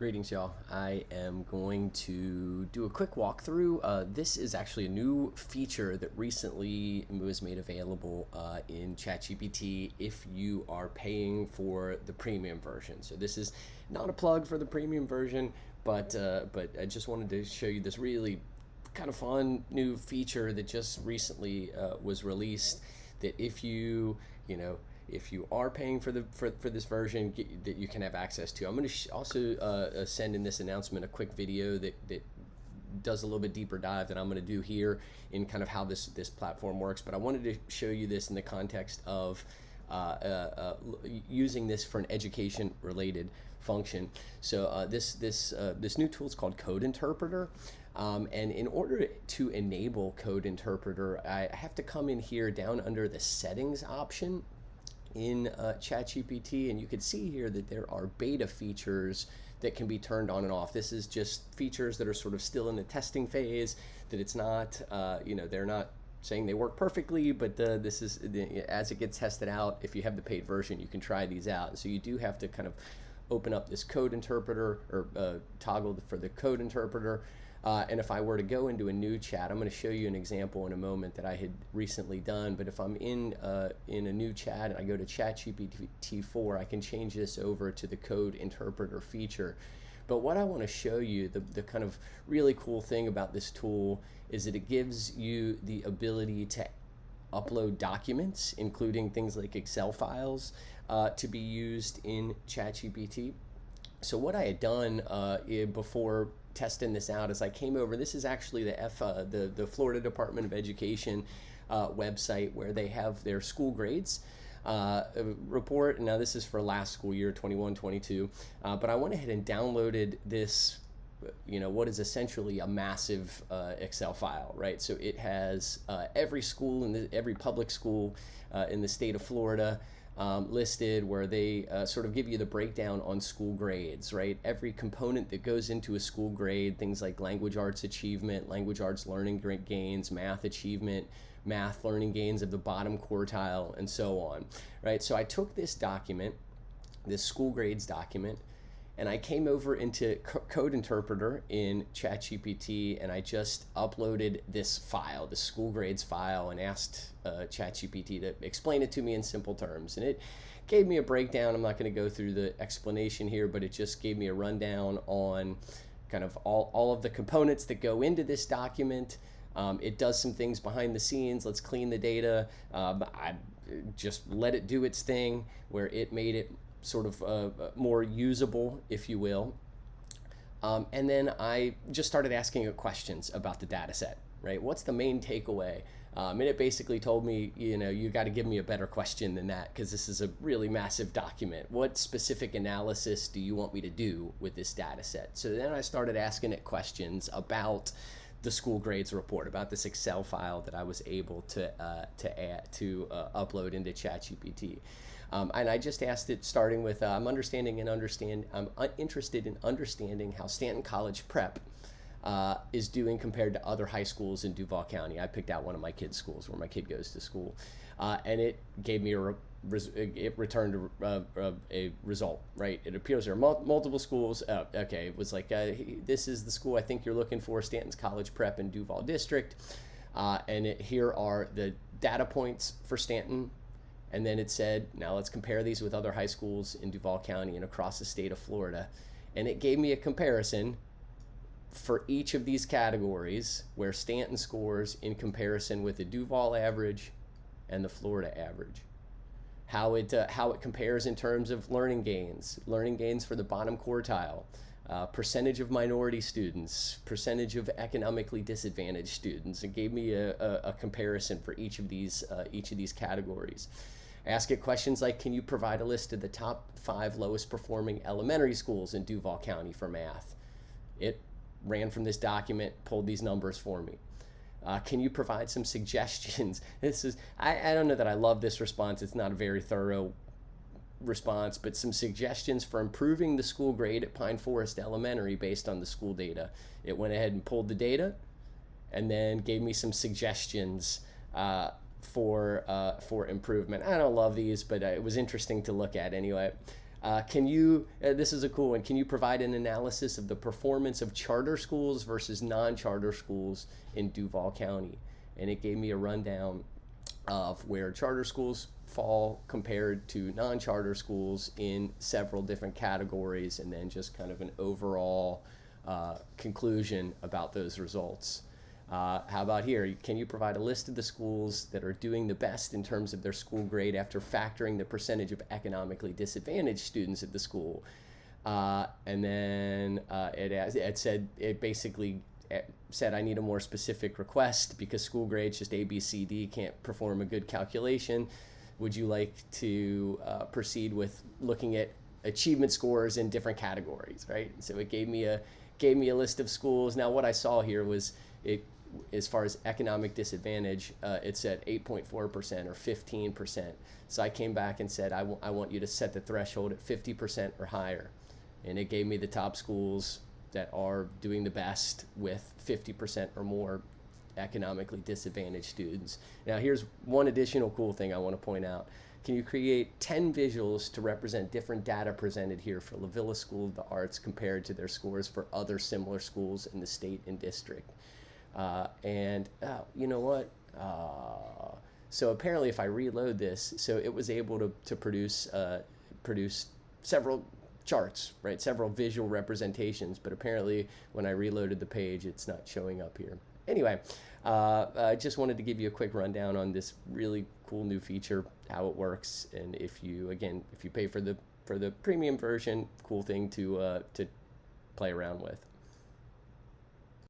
Greetings, y'all. I am going to do a quick walkthrough. This is actually a new feature that recently was made available in ChatGPT if you are paying for the premium version. So this is not a plug for the premium version, but I just wanted to show you this really kind of fun new feature that just recently was released. That if you are paying for this version, that you can have access to. I'm going to also send in this announcement a quick video that does a little bit deeper dive than I'm going to do here in kind of how this platform works. But I wanted to show you this in the context of using this for an education related function. So this new tool is called Code Interpreter. And in order to enable Code Interpreter, I have to come in here down under the settings option in ChatGPT, and you can see here that there are beta features that can be turned on and off. This is just features that are sort of still in the testing phase, that it's not, they're not saying they work perfectly, but this is, as it gets tested out, if you have the paid version, you can try these out. And so you do have to kind of open up this code interpreter or toggle for the code interpreter. And if I were to go into a new chat, I'm going to show you an example in a moment that I had recently done. But if I'm in a new chat and I go to ChatGPT 4, I can change this over to the code interpreter feature. But what I want to show you, the kind of really cool thing about this tool is that it gives you the ability to upload documents, including things like Excel files, to be used in ChatGPT. So what I had done before testing this out is I came over. This is actually the Florida Department of Education website where they have their school grades report. Now this is for last school year, 21-22, but I went ahead and downloaded this, what is essentially a massive Excel file, right? So it has every school every public school in the state of Florida listed, where they sort of give you the breakdown on school grades, right? Every component that goes into a school grade, things like language arts achievement, language arts learning gains, math achievement, math learning gains of the bottom quartile, and so on, right? So I took this document, this school grades document, and I came over into Code Interpreter in ChatGPT, and I just uploaded this file, the school grades file, and asked ChatGPT to explain it to me in simple terms. And it gave me a breakdown. I'm not going to go through the explanation here, but it just gave me a rundown on kind of all of the components that go into this document. It does some things behind the scenes. Let's clean the data. I just let it do its thing, where it made it sort of more usable, if you will. And then I just started asking it questions about the data set, right? What's the main takeaway? And it basically told me, you got to give me a better question than that, because this is a really massive document. What specific analysis do you want me to do with this data set? So then I started asking it questions about the school grades report, about this Excel file that I was able to upload into ChatGPT. And I just asked it, starting with, I'm interested in understanding how Stanton College Prep is doing compared to other high schools in Duval County. I picked out one of my kids' schools where my kid goes to school, and it gave me it returned a result, right? It appears there are multiple schools. Okay, it was like, this is the school I think you're looking for, Stanton's College Prep in Duval District, and here are the data points for Stanton. And then it said, now let's compare these with other high schools in Duval County and across the state of Florida. And it gave me a comparison for each of these categories, where Stanton scores in comparison with the Duval average and the Florida average. How it compares in terms of learning gains for the bottom quartile, percentage of minority students, percentage of economically disadvantaged students. It gave me a comparison for each of these categories. Ask it questions like, can you provide a list of the top 5 lowest performing elementary schools in Duval County for math? It ran from this document, pulled these numbers for me. Can you provide some suggestions? I don't know that I love this response. It's not a very thorough response, but some suggestions for improving the school grade at Pine Forest Elementary based on the school data. It went ahead and pulled the data and then gave me some suggestions for improvement. I don't love these, but it was interesting to look at anyway. This is a cool one, can you provide an analysis of the performance of charter schools versus non-charter schools in Duval County? And it gave me a rundown of where charter schools fall compared to non-charter schools in several different categories, and then just kind of an overall conclusion about those results. How about here? Can you provide a list of the schools that are doing the best in terms of their school grade after factoring the percentage of economically disadvantaged students at the school? And then it basically said I need a more specific request because school grades, just A, B, C, D, can't perform a good calculation. Would you like to proceed with looking at achievement scores in different categories, right? So it gave me a list of schools. Now what I saw here was as far as economic disadvantage, it said 8.4% or 15%. So I came back and said, I want you to set the threshold at 50% or higher. And it gave me the top schools that are doing the best with 50% or more economically disadvantaged students. Now here's one additional cool thing I want to point out. Can you create 10 visuals to represent different data presented here for La Villa School of the Arts compared to their scores for other similar schools in the state and district? You know what? So apparently if I reload this, so it was able to produce several charts, right? Several visual representations, but apparently when I reloaded the page, it's not showing up here. Anyway, I just wanted to give you a quick rundown on this really cool new feature, how it works, and if you pay for the premium version, cool thing to play around with.